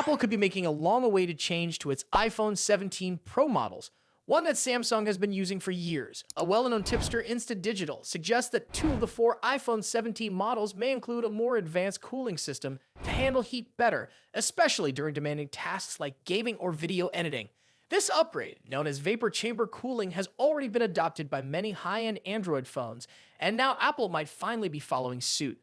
Apple could be making a long-awaited change to its iPhone 17 Pro models, one that Samsung has been using for years. A well-known tipster, Instant Digital, suggests that 2 of the 4 iPhone 17 models may include a more advanced cooling system to handle heat better, especially during demanding tasks like gaming or video editing. This upgrade, known as vapor chamber cooling, has already been adopted by many high-end Android phones, and now Apple might finally be following suit.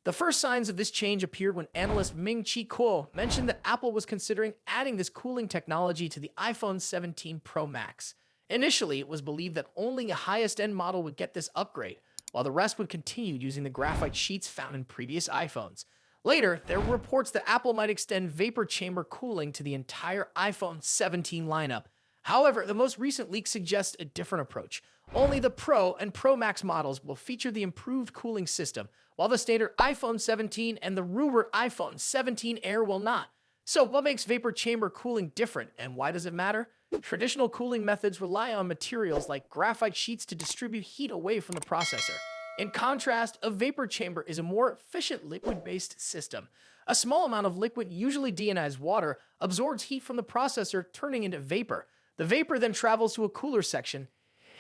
The first signs of this change appeared when analyst Ming-Chi Kuo mentioned that Apple was considering adding this cooling technology to the iPhone 17 Pro Max. Initially, it was believed that only a highest-end model would get this upgrade, while the rest would continue using the graphite sheets found in previous iPhones. Later, there were reports that Apple might extend vapor chamber cooling to the entire iPhone 17 lineup. However, the most recent leak suggests a different approach. Only the Pro and Pro Max models will feature the improved cooling system, while the standard iPhone 17 and the rumored iPhone 17 Air will not. So what makes vapor chamber cooling different, and why does it matter? Traditional cooling methods rely on materials like graphite sheets to distribute heat away from the processor. In contrast, a vapor chamber is a more efficient liquid-based system. A small amount of liquid, usually deionized water, absorbs heat from the processor, turning into vapor. The vapor then travels to a cooler section,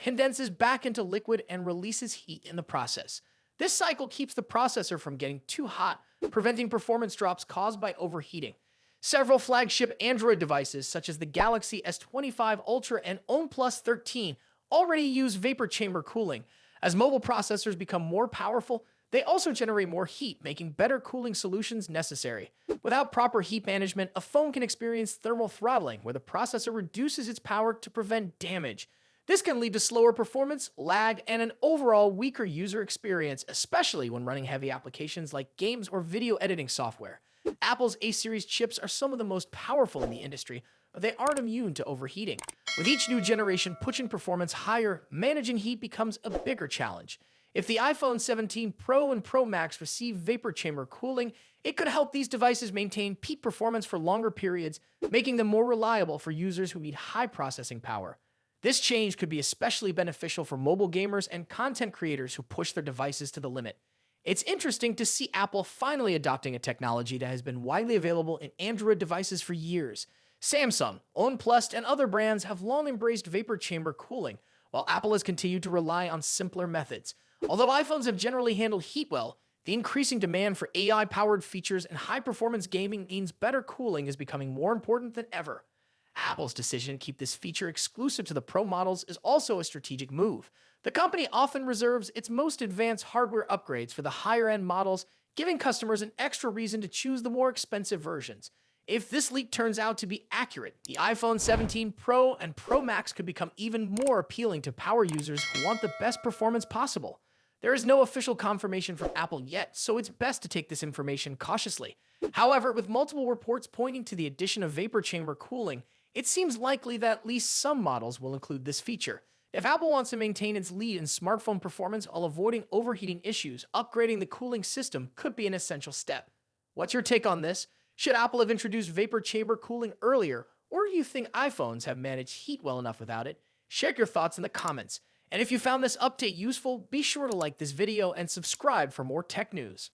condenses back into liquid, and releases heat in the process. This cycle keeps the processor from getting too hot, preventing performance drops caused by overheating. Several flagship Android devices, such as the Galaxy S25 Ultra and OnePlus 13, already use vapor chamber cooling. As mobile processors become more powerful, they also generate more heat, making better cooling solutions necessary. Without proper heat management, a phone can experience thermal throttling, where the processor reduces its power to prevent damage. This can lead to slower performance, lag, and an overall weaker user experience, especially when running heavy applications like games or video editing software. Apple's A-series chips are some of the most powerful in the industry, but they aren't immune to overheating. With each new generation pushing performance higher, managing heat becomes a bigger challenge. If the iPhone 17 Pro and Pro Max receive vapor chamber cooling, it could help these devices maintain peak performance for longer periods, making them more reliable for users who need high processing power. This change could be especially beneficial for mobile gamers and content creators who push their devices to the limit. It's interesting to see Apple finally adopting a technology that has been widely available in Android devices for years. Samsung, OnePlus, and other brands have long embraced vapor chamber cooling, while Apple has continued to rely on simpler methods. Although iPhones have generally handled heat well, the increasing demand for AI-powered features and high-performance gaming means better cooling is becoming more important than ever. Apple's decision to keep this feature exclusive to the Pro models is also a strategic move. The company often reserves its most advanced hardware upgrades for the higher-end models, giving customers an extra reason to choose the more expensive versions. If this leak turns out to be accurate, the iPhone 17 Pro and Pro Max could become even more appealing to power users who want the best performance possible. There is no official confirmation from Apple yet, so it's best to take this information cautiously. However, with multiple reports pointing to the addition of vapor chamber cooling, it seems likely that at least some models will include this feature. If Apple wants to maintain its lead in smartphone performance while avoiding overheating issues, upgrading the cooling system could be an essential step. What's your take on this? Should Apple have introduced vapor chamber cooling earlier, or do you think iPhones have managed heat well enough without it? Share your thoughts in the comments. And if you found this update useful, be sure to like this video and subscribe for more tech news.